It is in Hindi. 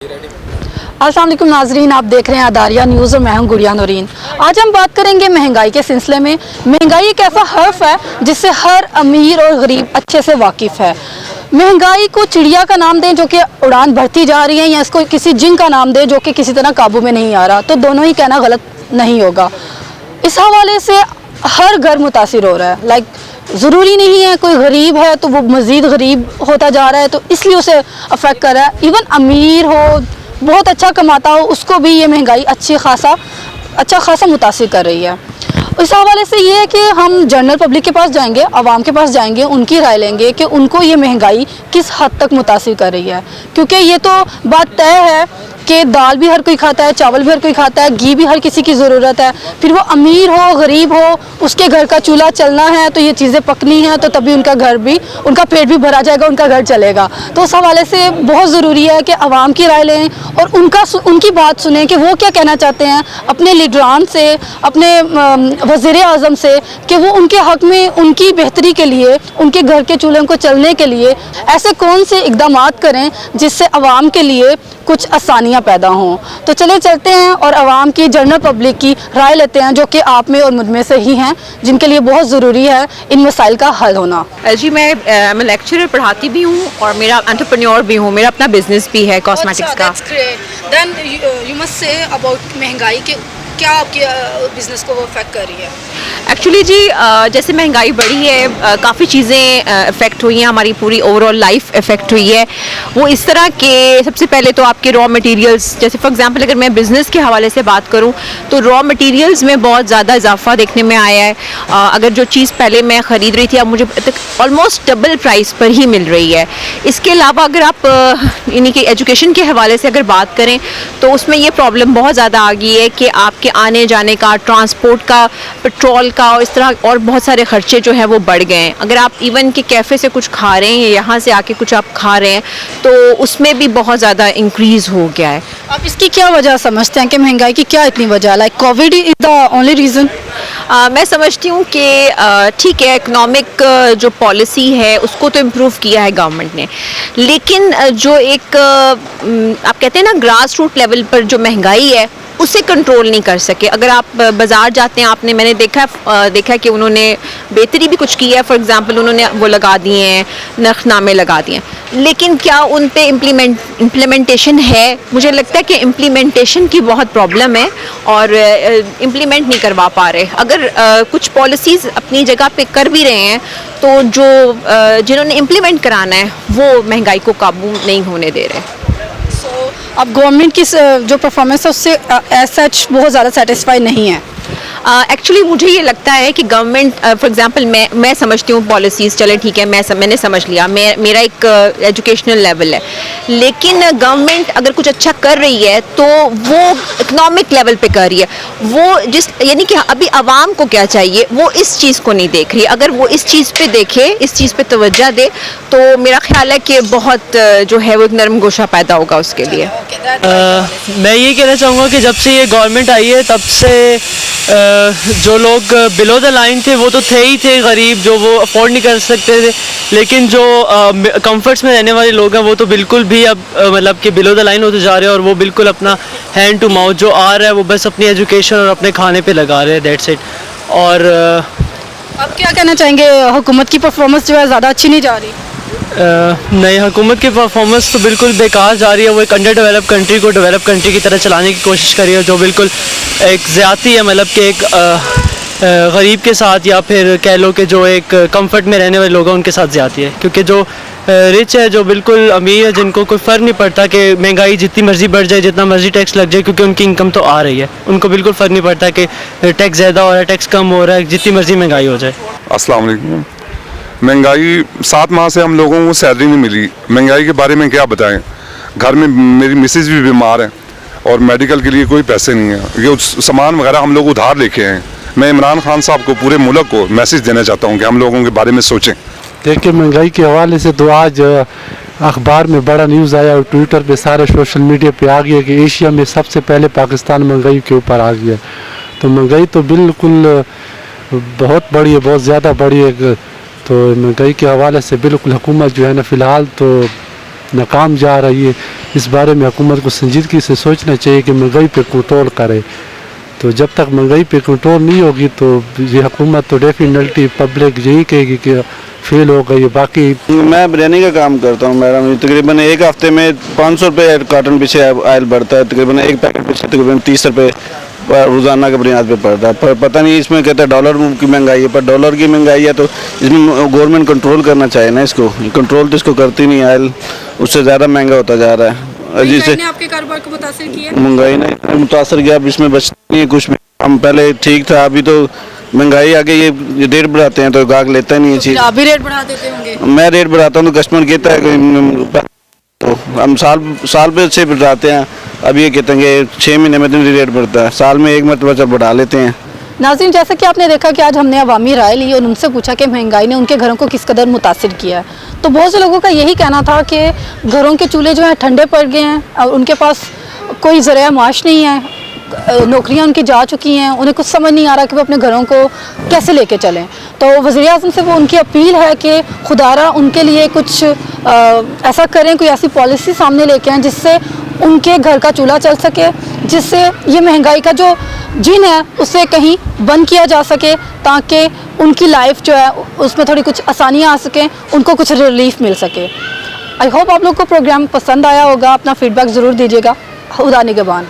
अस्सलाम वालेकुम नाजरीन, आप देख रहे हैं अदारिया न्यूज़ और मैं हूं गुड़िया नूरीन। आज हम बात करेंगे महंगाई के सिलसिले में। महंगाई एक ऐसा हर्फ है जिससे हर अमीर और गरीब अच्छे से वाकिफ़ है। महंगाई को चिड़िया का नाम दें जो कि उड़ान भरती जा रही है, या इसको किसी जिन का नाम दें जो कि किसी तरह काबू में नहीं आ रहा, तो दोनों ही कहना गलत नहीं होगा। इस हवाले से हर घर मुतासिर हो रहा है। ज़रूरी नहीं है कोई गरीब है तो वो मज़ीद गरीब होता जा रहा है, तो इसलिए उसे अफेक्ट कर रहा है। इवन अमीर हो, बहुत अच्छा कमाता हो, उसको भी ये महंगाई अच्छा खासा मुतासिर कर रही है। इस हवाले से ये है कि हम जनरल पब्लिक के पास जाएंगे, आवाम के पास जाएंगे, उनकी राय लेंगे कि उनको ये महंगाई किस हद तक मुतासिर कर रही है। क्योंकि ये तो बात तय है कि दाल भी हर कोई खाता है, चावल भी हर कोई खाता है, घी भी हर किसी की ज़रूरत है। फिर वो अमीर हो गरीब हो, उसके घर का चूल्हा चलना है तो ये चीज़ें पकनी हैं, तो तभी उनका पेट भी भरा जाएगा, उनका घर चलेगा। तो उस हवाले से बहुत ज़रूरी है कि आवाम की राय लें और उनकी बात सुनें कि वो क्या कहना चाहते हैं अपने लीडरान से, अपने वज़ीर आज़म से, कि वो उनके हक़ में, उनकी बेहतरी के लिए, उनके घर के चूल्हे को चलने के लिए ऐसे कौन से इक़दामात करें जिससे आवाम के लिए कुछ आसानियाँ पैदा हों। तो चले चलते हैं और आवाम की, जनरल पब्लिक की राय लेते हैं, जो कि आप में और मुझ में से ही हैं, जिनके लिए बहुत ज़रूरी है इन मसाइल का हल होना। जी, मैं लेक्चरर पढ़ाती भी हूँ और मेरा एंटरप्रेन्योर भी हूँ, मेरा अपना बिजनेस भी है कॉस्मेटिक्स का। Then you must say about महंगाई के क्या आपके बिज़नेस को वो अफेक्ट कर रही है? एक्चुअली जी, जैसे महंगाई बढ़ी है, काफ़ी चीज़ें अफेक्ट हुई हैं, हमारी पूरी ओवरऑल लाइफ अफेक्ट हुई है। वो इस तरह के, सबसे पहले तो आपके रॉ मटेरियल्स, जैसे फॉर एग्जांपल अगर मैं बिज़नेस के हवाले से बात करूं तो रॉ मटेरियल्स में बहुत ज़्यादा इजाफा देखने में आया है। अगर जो चीज़ पहले मैं ख़रीद रही थी अब मुझे ऑलमोस्ट डबल प्राइस पर ही मिल रही है। इसके अलावा अगर आप यानी कि एजुकेशन के हवाले से अगर बात करें तो उसमें ये प्रॉब्लम बहुत ज़्यादा आ गई है कि आपके आने जाने का, ट्रांसपोर्ट का, पेट्रोल का और इस तरह और बहुत सारे खर्चे जो हैं वो बढ़ गए हैं। अगर आप इवन के कैफ़े से कुछ खा रहे हैं या यहाँ से आके कुछ आप खा रहे हैं तो उसमें भी बहुत ज़्यादा इंक्रीज़ हो गया है। आप इसकी क्या वजह समझते हैं कि महंगाई की क्या इतनी वजह? Like Covid is the only reason? मैं समझती हूँ कि ठीक है, इकोनॉमिक जो पॉलिसी है उसको तो इम्प्रूव किया है गवर्नमेंट ने, लेकिन जो एक आप कहते हैं ना ग्रास रूट लेवल पर जो महंगाई है उसे कंट्रोल नहीं कर सके। अगर आप बाज़ार जाते हैं, मैंने देखा है कि उन्होंने बेहतरी भी कुछ की है। फॉर एग्जांपल उन्होंने वो लगा दिए हैं, नरखनामे लगा दिए हैं, लेकिन क्या उन पे इम्प्लीमेंटेशन है? मुझे लगता है कि इम्प्लीमेंटेशन की बहुत प्रॉब्लम है और इम्प्लीमेंट नहीं करवा पा रहे। अगर कुछ पॉलिसीज़ अपनी जगह पे कर भी रहे हैं तो जो जिन्होंने इम्प्लीमेंट कराना है वो महंगाई को काबू नहीं होने दे रहे। अब गवर्नमेंट की जो परफॉर्मेंस है उससे एज सच बहुत ज़्यादा सेटिस्फाई नहीं है। एक्चुअली मुझे ये लगता है कि गवर्नमेंट, फॉर एग्जांपल मैं समझती हूँ पॉलिसीज़, चले ठीक है, मैंने समझ लिया, मेरा एक एजुकेशनल लेवल है, लेकिन गवर्नमेंट अगर कुछ अच्छा कर रही है तो वो इकोनॉमिक लेवल पे कर रही है। वो यानी कि अभी आवाम को क्या चाहिए वो इस चीज़ को नहीं देख रही। अगर वो इस चीज़ पे देखे, इस चीज़ पे तवज्जो दे, तो मेरा ख्याल है कि बहुत जो है वो एक नरम गोशा पैदा होगा उसके लिए। मैं ये कहना चाहूँगा कि जब से ये गवर्नमेंट आई है तब से जो लोग बिलो द लाइन थे वो तो थे ही थे गरीब, जो वो अफोर्ड नहीं कर सकते थे, लेकिन जो कंफर्ट्स में रहने वाले लोग हैं वो तो बिल्कुल भी अब मतलब कि बिलो द लाइन होते जा रहे हैं और वो बिल्कुल अपना हैंड टू माउथ जो आ रहा है वो बस अपनी एजुकेशन और अपने खाने पे लगा रहे हैं, दैट्स इट। और आप क्या कहना चाहेंगे, हुकूमत की परफॉर्मेंस जो है ज़्यादा अच्छी नहीं जा रही? नहीं, हुकूमत की परफॉर्मेंस तो बिल्कुल बेकार जा रही है। वो एक अंडर डेवलप कंट्री को डेवलप कंट्री की तरह चलाने की कोशिश कर रही है, जो बिल्कुल एक ज़्यादती है, मतलब कि एक गरीब के साथ, या फिर कह लो कि जो एक कंफर्ट में रहने वाले लोग हैं उनके साथ ज़्यादती है। क्योंकि जो रिच है, जो बिल्कुल अमीर है, जिनको कोई फ़र्क नहीं पड़ता कि महंगाई जितनी मर्ज़ी बढ़ जाए, जितना मर्ज़ी टैक्स लग जाए, क्योंकि उनकी इनकम तो आ रही है, उनको बिल्कुल फ़र्क नहीं पड़ता कि टैक्स ज़्यादा हो रहा है, टैक्स कम हो रहा है, जितनी मर्ज़ी महंगाई हो जाए। अस्सलाम वालेकुम। महंगाई 7 माह से हम लोगों को सैलरी नहीं मिली। महंगाई के बारे में क्या बताएं? घर में मेरी मिसेज भी बीमार है और मेडिकल के लिए कोई पैसे नहीं है। ये सामान वगैरह हम लोग उधार लेके हैं। मैं इमरान खान साहब को, पूरे मुल्क को मैसेज देना चाहता हूँ कि हम लोगों के बारे में सोचें। देखिए, महंगाई के हवाले से तो आज अखबार में बड़ा न्यूज़ आया और ट्विटर पे, सारे सोशल मीडिया पे आ गया कि एशिया में सबसे पहले पाकिस्तान महंगाई के ऊपर आ गया। तो महंगाई तो बिल्कुल बहुत बड़ी है, बहुत ज़्यादा बड़ी है। तो महंगाई के हवाले से बिल्कुल हुकूमत जो है ना फ़िलहाल तो नाकाम जा रही है। इस बारे में हुकूमत को संजीदगी से सोचना चाहिए कि महंगाई पे कंट्रोल करे। तो जब तक महंगाई पे कंट्रोल नहीं होगी तो ये हुकूमत तो डेफिनेटली पब्लिक यही कहेगी कि फेल हो गई। बाकी मैं बिरयानी का काम करता हूँ मैडम। तकरीबन एक हफ्ते में 500 रुपये कार्टन पीछे ऑयल बढ़ता है। तकरीबन एक पैकेट पीछे तकरीबन 30 रुपये रोज़ाना के बुनियाद पे पड़ता है। पर पता नहीं, इसमें कहते हैं डॉलर की महंगाई है, पर डॉलर की महंगाई है तो इसमें गवर्नमेंट कंट्रोल करना चाहिए ना इसको। कंट्रोल तो इसको करती नहीं, ऑयल उससे ज़्यादा महंगा होता जा रहा है। जिससे आपके कारोबार को मुतासिर किया? महंगाई ने मुतासर किया। अब इसमें बचता नहीं है कुछ भी। हम पहले ठीक था, अभी तो महंगाई आगे ये रेट बढ़ाते हैं तो गाहक लेता ही नहीं है चीज़। आप भी रेट बढ़ा देते होंगे? मैं रेट बढ़ाता हूँ तो कस्टमर कहता है कि तो हम साल पे अच्छे बढ़ाते हैं। अब ये कहते हैं कि 6 महीने में तो रेट बढ़ता है, साल में एक मरतबा चल बढ़ा लेते हैं। नाज़रीन, जैसा कि आपने देखा कि आज हमने अवामी राय ली और उनसे पूछा कि महंगाई ने उनके घरों को किस कदर मुतासिर किया है, तो बहुत से लोगों का यही कहना था कि घरों के चूल्हे जो हैं ठंडे पड़ गए हैं और उनके पास कोई ज़रिया माश नहीं है, नौकरियां उनकी जा चुकी हैं, उन्हें कुछ समझ नहीं आ रहा कि वो अपने घरों को कैसे लेके चलें। तो वज़ीर-ए-आज़म से वो उनकी अपील है कि खुदारा उनके लिए कुछ ऐसा करें, कोई ऐसी पॉलिसी सामने लेके आएँ जिससे उनके घर का चूल्हा चल सके, जिससे ये महंगाई का जो जिन है उसे कहीं बंद किया जा सके, ताकि उनकी लाइफ जो है उसमें थोड़ी कुछ आसानियाँ आ सकें, उनको कुछ रिलीफ मिल सके। आई होप आप लोग को प्रोग्राम पसंद आया होगा। अपना फीडबैक ज़रूर दीजिएगा। खुदा निगहबान।